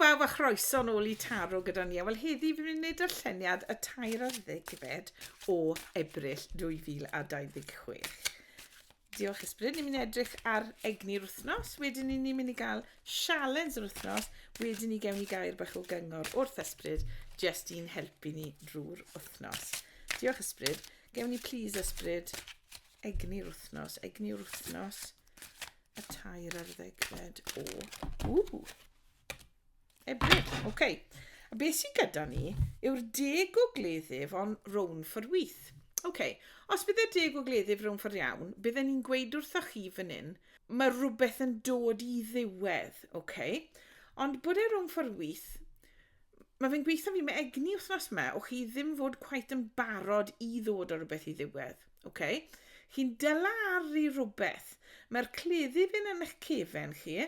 bawb a chroeso nôl I taro gyda ni. Wel, heddi fi'n mynd i wneud darlleniad y 12 o Ebrill 2026. Diolch ysbryd. Ni'n mynd i edrych ar egni'r wythnos. Wedyn ni'n mynd i gael sialens yr wythnos. Wedyn ni gewn ni gair bach o gyngor wrth ysbryd, just i'n helpu ni drwy'r wythnos. Diolch ysbryd. Gewn ni please ysbryd egni'r wythnos. Egni'r wythnos y 12 o Ebrill. OK. A beth sy'n gyda ni yw'r 10 o gleddyf ond rown for wyth. OK. Os bydde 10 o gleddyf rown for iawn, bydden ni'n gweud wrthoch chi fan hyn, mae rhywbeth yn dod I ddiwedd. OK. Ond bod e rown for wyth, mae fe'n gweithio fi, mae egni wythnos yma, o chi ddim fod quite yn barod I ddod o rhywbeth I ddiwedd. OK. Chi'n dylaru rhywbeth. Mae'r cleddyf yn eich cefen chi.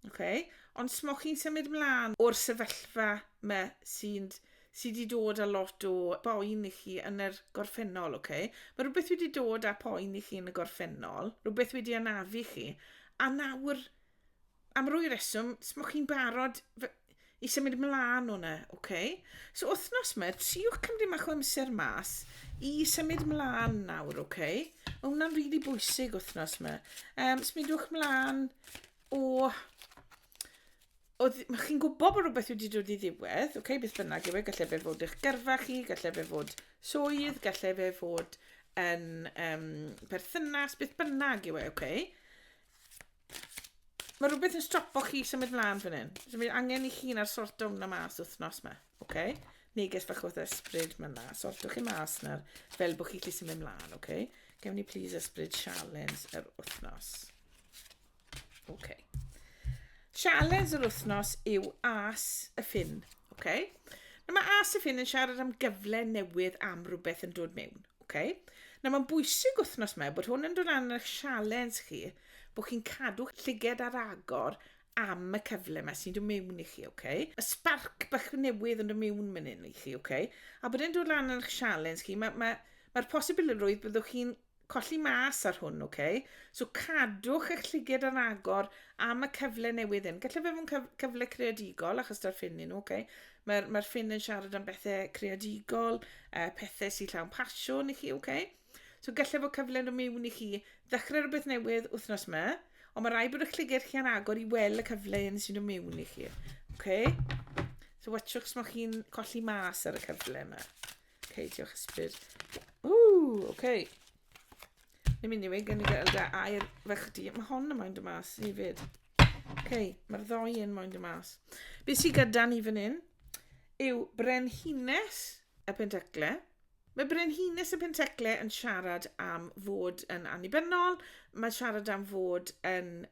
OK. Ond smoch chi'n symud mlaen o'r sefyllfa yma sydd wedi dod â lot o boen I chi yn yr gorffennol, OK? Mae rhywbeth wedi dod â poen I chi yn y gorffennol, rhywbeth wedi anafu chi, a nawr, am rwy reswm, smoch chi'n barod I symud mlaen o'na, OK? So, wythnos yma, triwch cymryd mach o amser mas I symud mlaen nawr, OK? Mae hwnna'n rili bwysig wythnos yma. Symudwch mlaen o... chi'n gwybod bod rhywbeth wedi dod I ddiwedd, okay, beth bynnag yw e, gallai fe fod eich gyrfa chi, gallai fe fod swydd, gallai fe fod yn perthynas, beth bynnag yw e, okay? Mae rhywbeth yn stopo chi symud mlaen fan hyn. So, mae angen I chi'n ar sort o'n na mas wythnos yma, okay? Neges bach oedd ysbryd myna, sortwch chi mas na'r fel bod chi'n gallu symud mlaen, okay? Gewn ni please ysbryd sialens yr wythnos. Okay. Sialens yr wythnos yw as y fynd, OK? Mae as y fynd yn siarad am gyfle newydd am rhywbeth yn dod mewn, OK? Mae'n bwysig wythnos yma bod hwn yn dod â'n eich sialens chi, bod chi'n cadw llyged ar agor am y cyfle yma sy'n dod mewn I chi, OK? Y sparc bach newydd yn dod mewn mynd I chi, OK? A bod e'n dod â'n eich sialens chi, mae'r posibilrwydd byddwch chi'n colli mas ar hwn, OK? So cadwch eich llyged ar agor am y cyfle newydd hyn. Gallai fe fod cyfle creadigol achos da'r ffyn nhw, OK? Mae'r ffyn yn siarad am bethau creadigol, pethau sy'n llawn pasiwn I chi, OK? So gallai fod cyfle nhw mewn I chi ddechrau rhywbeth newydd wythnos yma, ond mae rai bod eich llyged chi ar agor I weld y cyfle hyn sy'n nhw mewn I chi, OK? So watchwch smoch chi'n colli mas ar y cyfle yma. OK, diolch ysbryd. OK. Ni'n mynd I wneud gen I gael air fechdi. Mae hon yn mae'n dy mas hefyd. OK, mae'r ddoi yn mae'n dy mas. Beth sy'n gyda ni fan hyn yw brenhines y pentacle. Mae brenhines y pentacle yn siarad am fod yn annibynnol. Mae'n siarad am fod yn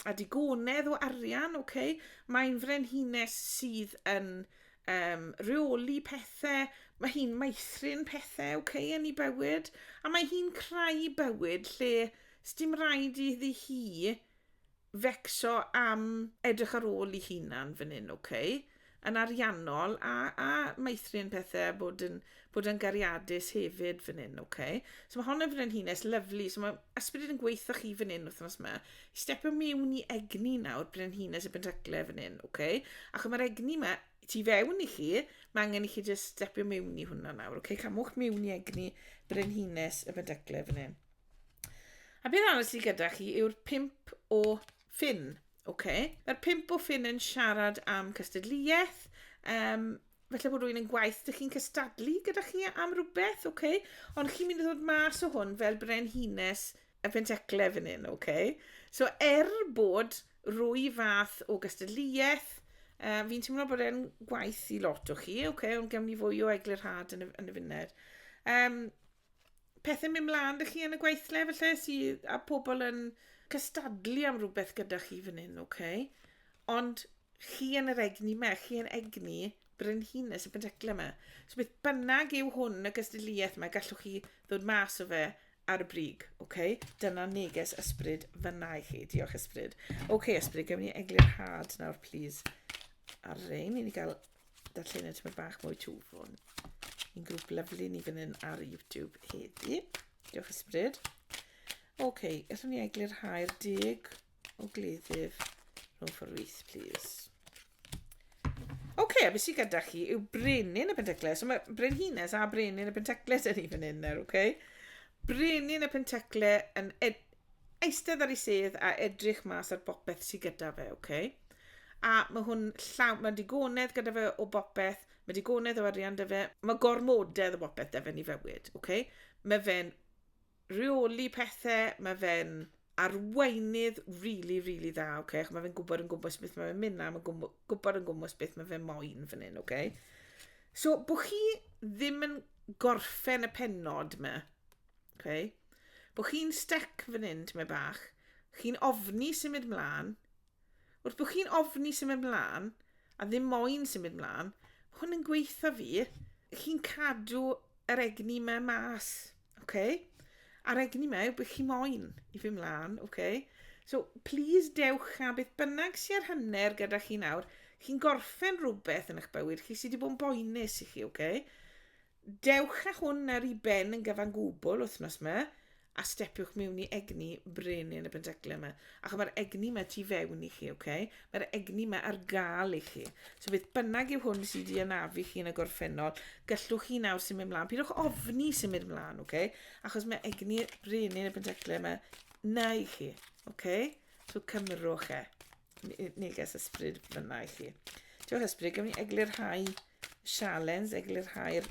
adigonedd o arian, OK? Mae'n frenhines sydd yn reoli pethau. Mae hi'n meithrin pethau, OK, yn ei bywyd. A mae hi'n creu bywyd lle sdim rhaid iddi hi fecso am edrych ar ôl ei hunan fan hyn, OK? Yn ariannol a meithrin pethau bod yn gariadus hefyd fan hyn, OK? So mae hon yn frenhines lyflu. So mae ysbryd yn gweithio chi fan hyn wythnos yma. I stepio mewn I egni nawr brenhines y pentacle fan hyn, OK? Ac mae'r egni yma tu fewn I chi, mae angen I chi just stepio mewn I hwnna nawr, OK? Camwch mewn I egni brenhines y pentacle fan hyn. A beth arall sydd gyda chi yw'r 5 o fynd, OK? Mae'r 5 o fynd yn siarad am cystadleuaeth. Felly bod rwy'n yn gwaith, ydych chi'n cystadlu gyda chi am rhywbeth, OK? Ond chi'n mynd I ddod mas o hwn fel brenhines y pentacle fan hyn, OK? So bod rwy fath o gystadleuaeth, fi'n teimlo bod e'n gwaith I lot o chi, OK? Ond gewn ni fwy o eglurhad yn y funed. Pethau mynd mlaen ydych chi yn y gweithle, felly sydd a pobl yn cystadlu am rhywbeth gyda chi fan hyn, OK? Ond chi yn yr egni yma, chi yn egni brenhines y pentacle yma. So beth bynnag yw hwn y gystadleuaeth yma, gallwch chi ddod mas o fe ar y brig, OK? Dyna neges ysbryd fyna I chi. Diolch ysbryd. OK, ysbryd, gewn ni eglurhad nawr, please. Ar rein, I ni gael darlleniad tymed bach mwy twfwn. Un grŵp lyflu ni fan hyn ar YouTube heddi. Diolch ysbryd. OK, gallwn ni eglurhau'r 10 o gleddyf rhwng ffordd wyth, please. beth sydd gyda chi yw brenin y pentecle. So mae brenhines a brenin y pentecle dyn ni fan hyn nawr, Brenin y pentecle yn eistedd ar ei sedd a edrych mas ar bopeth sydd gyda fe, A mae hwn mae digonedd gyda fe o bopeth, mae digonedd o arian dy fe, mae gormodedd o bopeth dy fe ni fywyd, Mae fe'n reoli pethau, mae fe'n arweinydd really, really dda, Mae fe'n gwybod yn gwmpas beth mae fe'n mynd am, mae'n gwybod yn gwmpas beth mae fe'n moyn fan hyn, So, bod chi ddim yn gorffen y pennod yma, bod chi'n stec fan hyn, ti'n bach, chi'n ofni symud mlaen, wrth bod chi'n ofni symud mlaen, a ddim moyn symud mlaen, hwn yn gweithio fi, chi'n cadw yr egni yma mas, A'r egni yma yw bod chi moyn i fi mlaen, So, please dewch a beth bynnag sy'n ar hanner gyda chi nawr, chi'n gorffen rhywbeth yn eich bywyd, chi sydd wedi bod yn boenus i chi, Dewch â hwn ar ei ben yn gyfan gwbl wythnos yma, a stepiwch mewn i egni brenin y pentecle yma. Ac mae'r egni yma tu fewn i chi, Mae'r egni yma ar gael i chi. So beth bynnag yw hwn sydd wedi anafu chi yn y gorffennol, gallwch chi nawr symud mlaen. Pidwch ofni symud mlaen, Achos mae egni brenin y pentecle yma na i chi, So cymrwch Neges ysbryd fyna i chi. Diolch ysbryd, gawn ni eglurhau sialens, eglurhau'r...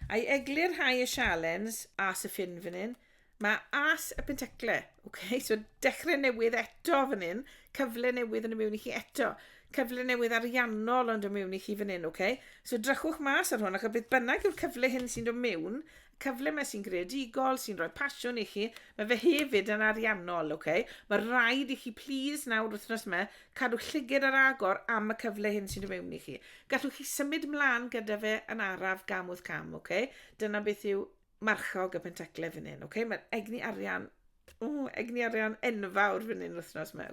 A'i eglurhau y sialens as y ffyn fan hyn, mae as y pentecle, So dechrau newydd eto fan hyn, cyfle newydd yn y mewn i chi eto. Cyfle newydd ariannol ond yn mewn i chi fan hyn, So drychwch mas ar hwn, ac o beth bynnag yw'r cyfle hyn sy'n dod mewn, cyfle yma sy'n greadigol, sy'n rhoi pasiwn i chi, mae fe hefyd yn ariannol, Mae rhaid i chi, please, nawr wythnos yma, cadw llyged ar agor am y cyfle hyn sy'n dod mewn i chi. Gallwch chi symud mlaen gyda fe yn araf gam wrth cam, Dyna beth yw marchog y pentecle fan hyn, Mae'r egni arian enfawr fan hyn wythnos yma,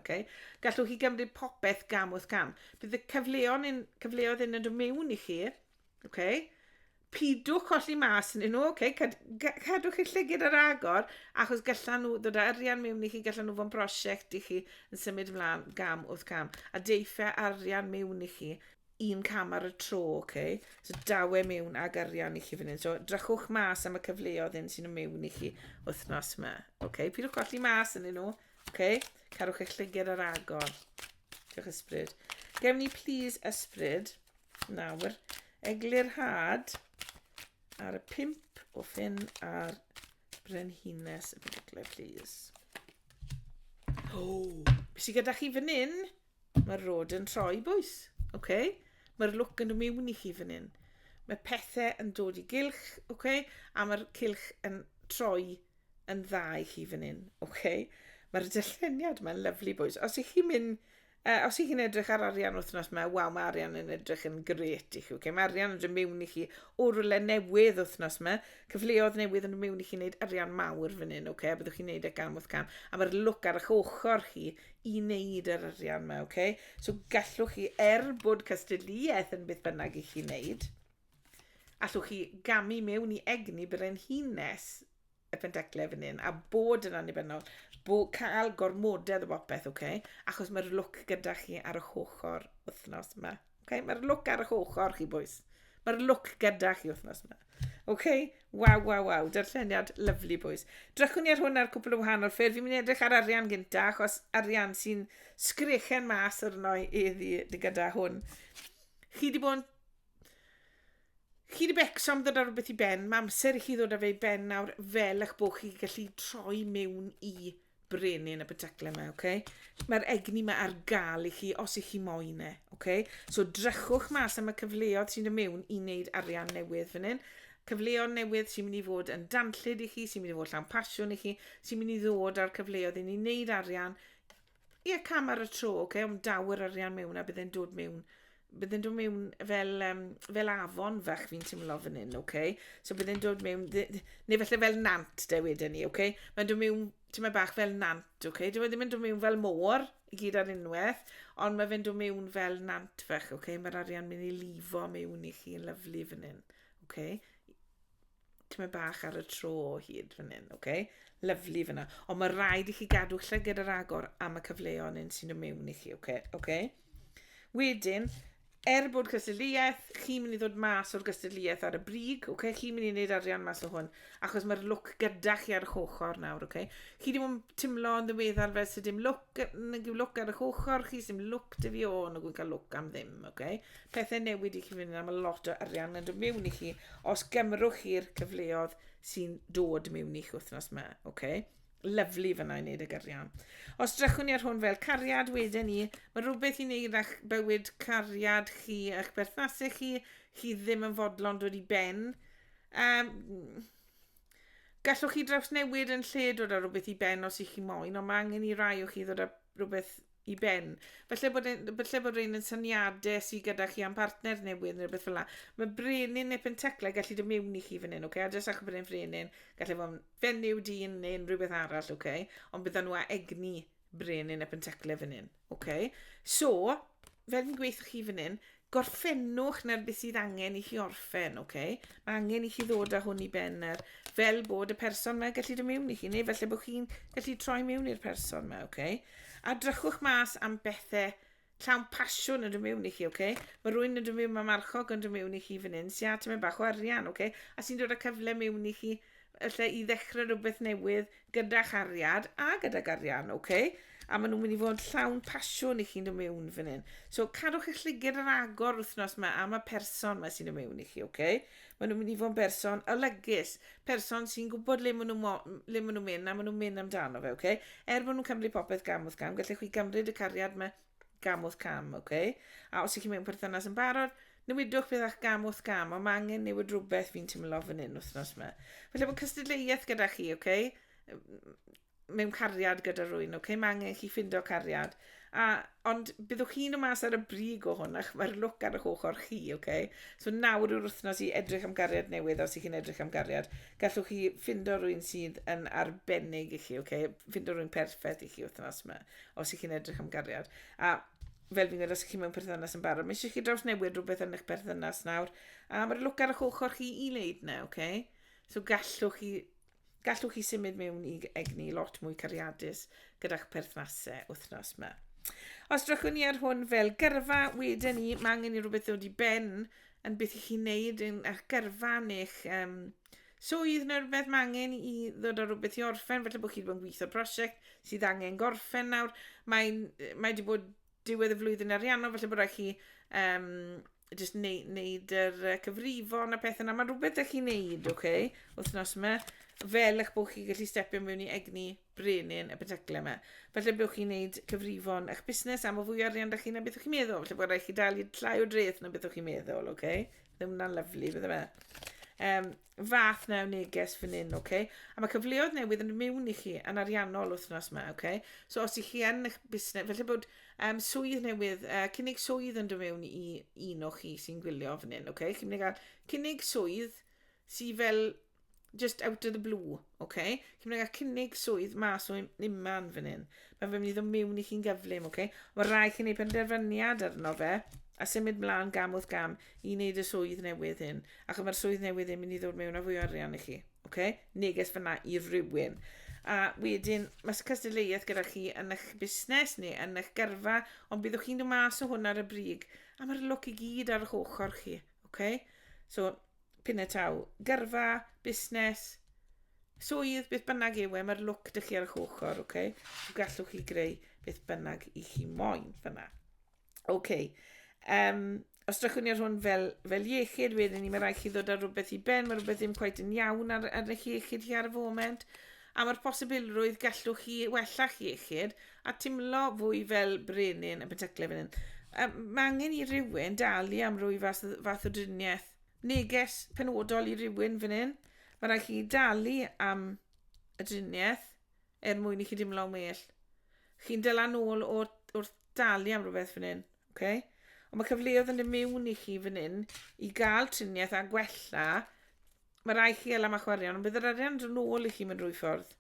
Gallwch chi gymryd popeth gam wrth cam. Bydd y cyfleoedd yn dod mewn i chi, Pidwch colli mas yn nhw, cadwch chi llygyd ar agor, achos gallan nhw ddod â arian mewn i chi, gallan nhw fo'n prosiect i chi yn symud mlaen gam wrth cam. A deiffau arian mewn i chi, un cam ar y tro, So dawe mewn ag arian i chi fan hyn. So drychwch mas am y cyfleoedd sy'n mewn i chi wythnos yma. Pidwch colli mas yn nhw, cadwch eich llygyd ar agor. Diolch ysbryd. Gewn ni please ysbryd, nawr, eglurhad ar y 5 o ffyn a'r brenhines y pentecle, please. Beth sydd gyda chi fan hyn? Mae'r rod yn troi, bwys. Mae'r lwc yn dod mewn i chi fan hyn. Mae pethau yn dod i gylch, a mae'r cylch yn troi yn dda i chi fan hyn, Mae'r darlleniad mae'n lyflu, bwys. Os ych chi'n edrych ar arian wythnos yma, mae arian yn edrych yn gret i chi, Mae arian yn dod mewn i chi o rwle newydd wythnos yma, cyfleoedd newydd yn dod mewn i chi wneud arian mawr fan hyn, Byddwch chi'n neud e gam wrth cam. A mae'r lwc ar eich ochr chi i wneud yr arian yma, So gallwch chi, bod cystadleuaeth yn beth bynnag i chi wneud, allwch chi gamu mewn i egni brenhines y pentecle fan hyn, a bod yn annibynnol, cael gormodedd o bopeth, Achos mae'r lwc gyda chi ar eich ochr wythnos yma. Mae'r lwc ar eich ochr chi, bwys. Mae'r lwc gyda chi wythnos yma. Waw. Darlleniad lyflu, bwys. Drychwn ni ar hwn ar cwpl o wahanol ffyrdd. Fi'n mynd i edrych ar arian gynta, achos arian sy'n sgrechen mas arno iddi gyda hwn. Chi di becsom ddod ar rhywbeth i ben. Mae amser i chi ddod â fe i ben nawr fel eich bod chi gallu troi mewn i brenin y pentecle yma, Mae'r egni yma ar gael i chi os ych chi moyn So drychwch mas am y cyfleoedd sy'n dod mewn i wneud arian newydd fan hyn. Cyfleoedd newydd sy'n mynd i fod yn danllyd i chi, sy'n mynd i fod llawn pasiwn i chi, sy'n mynd i ddod ar cyfleoedd i ni wneud arian. Cam ar y tro, ond dawer arian mewn a byddai'n dod mewn fel afon fach fi'n teimlo fan hyn, So byddai'n dod mewn, neu felly fel nant, wedyn ni, Mae'n dod mewn, ti'n bach fel nant, Ddim yn dod mewn fel môr, i gyd ar unwaith, ond mae fe'n dod mewn fel nant fach, Mae'r arian mynd i lifo mewn i chi yn lyflu fan hyn, tyma bach ar y tro o hyd fan hyn, okay? Lyflu fyna. Ond mae rhaid i chi gadw llygad yr agor am y cyfleon sy'n dod mewn i chi, okay? Wedyn, bod cystadleuaeth, chi'n mynd i ddod mas o'r cystadleuaeth ar y brig, chi'n mynd i wneud arian mas o hwn, achos mae'r look gyda chi ar y chochor nawr, Chi ddim yn teimlo yn ddiweddar fel sydd dim look ar y chochor, chi ddim look dy fi o'n o gwyn cael look am ddim, Pethau newid i chi fynd am a lot o arian yn dod mewn i chi, os gymrwch chi'r cyfleoedd sy'n dod mewn i chi wythnos yma, Lyflu fyna i wneud y gyrian. Os drychwn ni ar hwn fel cariad wedyn ni, mae rhywbeth i wneud â'ch bywyd cariad chi a'ch berthnasau chi ddim yn fodlon dod i ben. Gallwch chi draws newid yn lle dod â rhywbeth i ben os ych chi moyn, ond mae angen i rai o chi ddod â rhywbeth i ben. Falle bod rhain yn syniadau sydd gyda chi am partner newydd neu rhywbeth fel yna. Mae brenin neu penteclau gallu dod mewn i chi fan hyn, A jyst achos bod e'n frenin, gallu fod fenyw dyn neu rhywbeth arall, Ond bydden nhw â egni brenin neu penteclau fan hyn, So, fel fi'n gweithio chi fan hyn, gorffennwch na'r beth sydd angen i chi orffen, Mae angen i chi ddod â hwn i ben fel bod y person yma gallu dod mewn i chi, neu felly bod chi'n gallu troi mewn i'r person yma, A drychwch mas am bethau llawn pasiwn yn dod mewn i chi, Mae rhywun yn dod mewn, mae marchog yn dod mewn i chi fan hyn, sy'n atym bach o arian, A sy'n dod â cyfle mewn i chi i ddechrau rhywbeth newydd gyda'ch ariad a gyda'r arian, A maen nhw'n mynd i fod llawn pasiwn i chi'n dod mewn fan hyn. So, cadwch eich llygad yr agor wythnos yma am y person yma sy'n dod mewn i chi, Maen nhw'n mynd i fod yn person olygus, person sy'n gwybod le maen nhw'n mynd a maen nhw'n mynd amdano fe, bod nhw'n cymryd popeth gam wrth gam, gallwch chi gymryd y cariad yma gam wrth gam, A os ych chi mewn perthynas yn barod, newidwch beth a'ch gam wrth gam, ond mae angen newid rhywbeth fi'n teimlo fan hyn wythnos yma. Felly bod cystadleuaeth gyda chi, mewn cariad gyda rhywun, Mae angen chi ffindo cariad. Ond byddwch chi'n o mas ar y brig o hwn, ach mae'r look ar y ochr chi, So nawr yw'r wythnos i edrych am gariad newydd, os ych chi'n edrych am gariad. Gallwch chi ffindo rhywun sydd yn arbennig i chi, Ffindo rhywun perffaith i chi wythnos yma, os ych chi'n edrych am gariad. A fel fi'n gwneud, os ych chi mewn perthynas yn barod, mae eisiau chi draws newid rhywbeth yn eich perthynas nawr. A mae'r look ar y ochr chi i wneud na, So gallwch chi symud mewn i egni lot mwy cariadus gyda'ch perthnasau wythnos yma. Os drychwn ni ar hwn fel gyrfa, wedyn ni, mae angen i rhywbeth ddod i ben yn beth i chi'n neud yn eich gyrfa neu'ch swydd neu rhywbeth, mae angen i ddod â rhywbeth i orffen, felly bod chi wedi bod yn gweithio prosiect sydd angen gorffen nawr. Mae wedi bod diwedd y flwyddyn ariannol, felly bod rhaid chi just neud yr cyfrifon a pethau yna. Mae rhywbeth ydych chi'n neud, wythnos yma, fel eich bod chi gallu stepio mewn i egni brenin y penteclau yma. Felly bod chi'n neud cyfrifon eich busnes am o fwy arian da chi na beth o'ch chi'n meddwl. Felly bod rhaid chi dalu llai o dreth na beth o'ch chi'n meddwl, Ddim hwnna'n lyflu, bydde fe. Fath na neges fan hyn, A mae cyfleoedd newydd yn mewn i chi yn ariannol wythnos yma, So os ych chi yn eich busnes, felly bod swydd newydd, cynnig swydd yn dod mewn i un o chi sy'n gwylio fan hyn, Chi'n mynd i gael cynnig swydd sydd fel just out of the blue, Chi'n mynd i gael cynnig swydd mas o ymlaen fan hyn. Mae'n mynd i ddod mewn i chi'n gyflym, Mae rai chi'n neud penderfyniad arno fe, a symud mlaen gam wrth gam i wneud y swydd newydd hyn. Ac mae'r swydd newydd hyn mynd i ddod mewn a fwy o arian i chi. Neges fyna i rywun. A wedyn, mae cystadleuaeth gyda chi yn eich busnes neu yn eich gyrfa, ond byddwch chi'n dod mas o hwn ar y brig. A mae'r look i gyd ar eich ochr chi. So, pinne taw, gyrfa, busnes, swydd, beth bynnag yw e, mae'r look dych chi ar eich ochr. Gallwch chi greu beth bynnag i chi moyn fyna. Os drychwn ni ar hwn fel iechyd, wedyn ni, mae rhaid chi ddod ar rhywbeth i ben, mae rhywbeth ddim cweit yn iawn ar eich iechyd chi ar y foment, a mae'r posibilrwydd gallwch chi wella'ch iechyd a teimlo fwy fel brenin y penteclau fan hyn. Mae angen i rywun dalu am rwy fath o driniaeth. Neges penodol i rywun fan hyn. Mae rhaid chi dalu am y driniaeth mwyn i chi dimlo'n well. Chi'n dala nôl wrth dalu am rhywbeth fan hyn. Ond mae cyfleoedd yn y mewn i chi fan hyn i gael triniaeth a gwella. Mae rai chi ala ma'ch arian, ond bydd yr arian yn ôl i chi mewn rwy ffordd.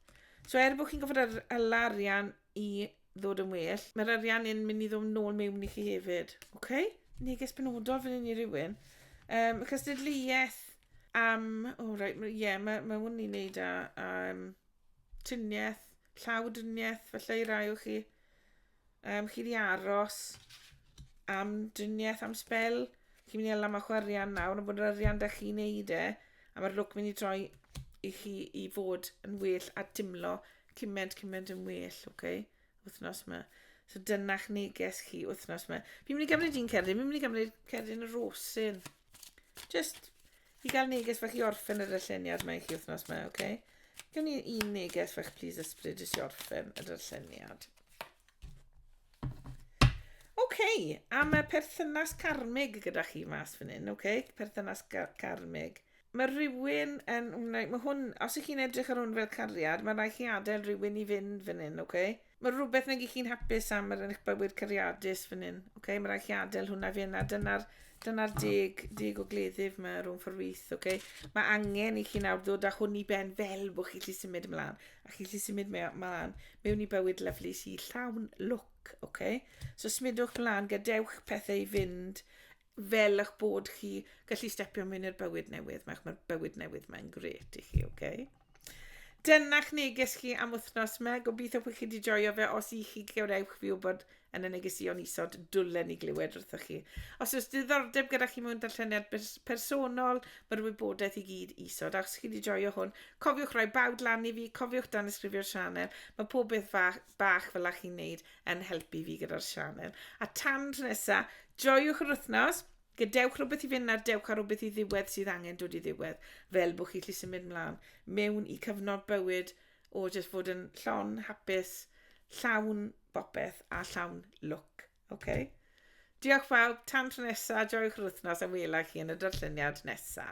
So bod chi'n gofod ala arian i ddod yn well, mae'r arian yn mynd i ddod nôl mewn i chi hefyd. Neges penodol fan hyn i rywun. Cystadleuaeth Mae hwn i'n neud â tuniaeth, llawdriniaeth, falle i rai o chi. Chi di aros am driniaeth, am sbel. Chi'n mynd i ala am chwaraean nawr, yn bod yr arian da chi'n neud a mae'r lwc mynd i droi i chi i fod yn well a dimlo cyment yn well, wythnos yma. So dyna'ch neges chi wythnos yma. Fi'n mynd i gymryd un cerdyn, fi'n mynd i gymryd cerdyn y rosyn. Just i gael neges fach i orffen y darlleniad yma i chi wythnos yma, Gawn ni un neges fach, please, ysbryd, jyst i orffen y darlleniad. Am y perthynas karmig gyda chi mas fan hyn, Perthynas karmig. Mae rhywun yn... Mae hwn, os ych chi'n edrych ar hwn fel cariad, mae rai chi adael rhywun i fynd fan hyn, Mae rhywbeth nag chi'n hapus am yr eich bywyd cariadus fan hyn, Mae rai chi adael hwnna fynd a dyna'r deg o gleddyf mae rhwng fforwyth, Mae angen i chi nawr ddod â hwn i ben fel bod chi'n lli symud ymlaen. A chi'n lli symud ymlaen mewn i bywyd lyflu sy'n llawn lwc, So smudwch ymlaen, gadewch pethau i fynd fel eich bod chi gallu stepio mewn i'r bywyd newydd. Mae'r bywyd newydd mae'n gret i chi, Dyna'ch neges chi am wythnos yma. Gobeithio bod chi wedi joio fe. Os i chi gewrewch fi wybod yn y negesion isod, dwlen i glywed wrthoch chi. Os oes diddordeb gyda chi mewn darlleniad personol, mae'r wybodaeth i gyd isod. A os chi wedi joio hwn, cofiwch rhoi bawd lan i fi, cofiwch dan ysgrifio'r sianel. Mae pob beth bach fel a'ch chi'n neud yn helpu fi gyda'r sianel. A tan nesa, joiwch yr wythnos. Gadewch rhywbeth i fynd a dewch ar rhywbeth i ddiwedd sydd angen dod i ddiwedd, fel bod chi'n lli symud mlaen mewn i cyfnod bywyd o jyst fod yn llon, hapus, llawn bopeth a llawn lwc, Diolch fawr, tan tro nesa, joiwch yr wythnos a welai chi yn y darlleniad nesa.